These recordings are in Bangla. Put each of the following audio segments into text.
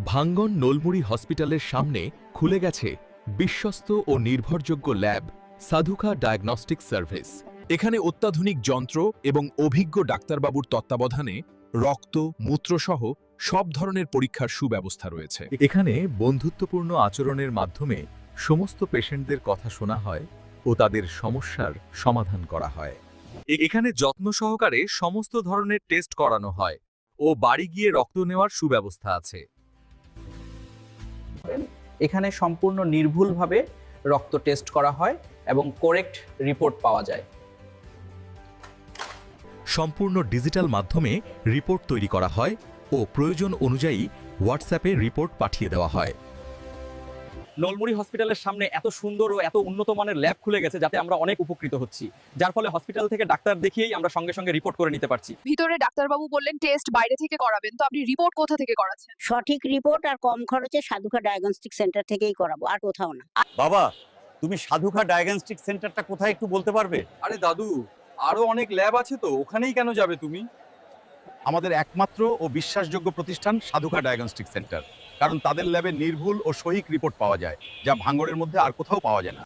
ভাঙ্গন নোলমুড়ি হসপিটালের সামনে খুলে গেছে বিশ্বস্ত ও নির্ভরযোগ্য ল্যাব সাধুকা ডায়াগনস্টিক সার্ভিস। এখানে অত্যাধুনিক যন্ত্র এবং অভিজ্ঞ ডাক্তারবাবুর তত্ত্বাবধানে রক্ত, মূত্রসহ সব ধরনের পরীক্ষার সুব্যবস্থা রয়েছে। এখানে বন্ধুত্বপূর্ণ আচরণের মাধ্যমে সমস্ত পেশেন্টদের কথা শোনা হয় ও তাদের সমস্যার সমাধান করা হয়। এখানে যত্ন সহকারে সমস্ত ধরনের টেস্ট করানো হয় ও বাড়ি গিয়ে রক্ত নেওয়ার সুব্যবস্থা আছে। এখানে সম্পূর্ণ নির্ভুলভাবে রক্ত টেস্ট করা হয় এবং কারেক্ট রিপোর্ট পাওয়া যায়। সম্পূর্ণ ডিজিটাল মাধ্যমে রিপোর্ট তৈরি করা হয় ও প্রয়োজন অনুযায়ী হোয়াটসঅ্যাপে রিপোর্ট পাঠিয়ে দেওয়া হয়। নলমুড়ি হসপিটালের সামনে এত সুন্দর ও এত উন্নত মানের ল্যাব খুলে গেছে যাতে আমরা অনেক উপকৃত হচ্ছি, যার ফলে হসপিটাল থেকে ডাক্তার দেখিয়েই আমরা সঙ্গে সঙ্গে রিপোর্ট করে নিতে পারছি। ভিতরে ডাক্তারবাবু বললেন টেস্ট বাইরে থেকে করাবেন, তো আপনি রিপোর্ট কোথা থেকে করাচ্ছেন? সঠিক রিপোর্ট আর কম খরচে সাধুকা ডায়াগনস্টিক সেন্টার থেকেই করাবো, আর কোথাও না। বাবা, তুমি সাধুকা ডায়াগনস্টিক সেন্টারটা কোথায় একটু বলতে পারবে? আরে দাদু, আরো অনেক ল্যাব আছে তো, ওখানেই কেন যাবে তুমি? আমাদের একমাত্র ও বিশ্বাসযোগ্য প্রতিষ্ঠান সাধুকা ডায়াগনস্টিক সেন্টার, কারণ তাদের ল্যাবে নির্ভুল ও সঠিক রিপোর্ট পাওয়া যায়, যা ভাঙ্গড়ের মধ্যে আর কোথাও পাওয়া যায় না।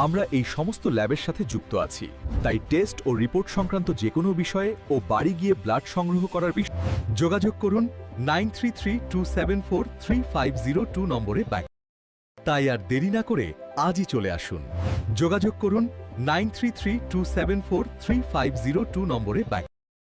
আমরা এই সমস্ত ল্যাবের সাথে যুক্ত আছি, তাই টেস্ট ও রিপোর্ট সংক্রান্ত যে কোনো বিষয়ে ও বাড়ি গিয়ে ব্লাড সংগ্রহ করার বিষয়ে যোগাযোগ করুন 9332743502 নম্বরে ব্যাংক। তাই আর দেরি না করে আজই চলে আসুন। যোগাযোগ করুন 9332743502 নম্বরে ব্যাংক।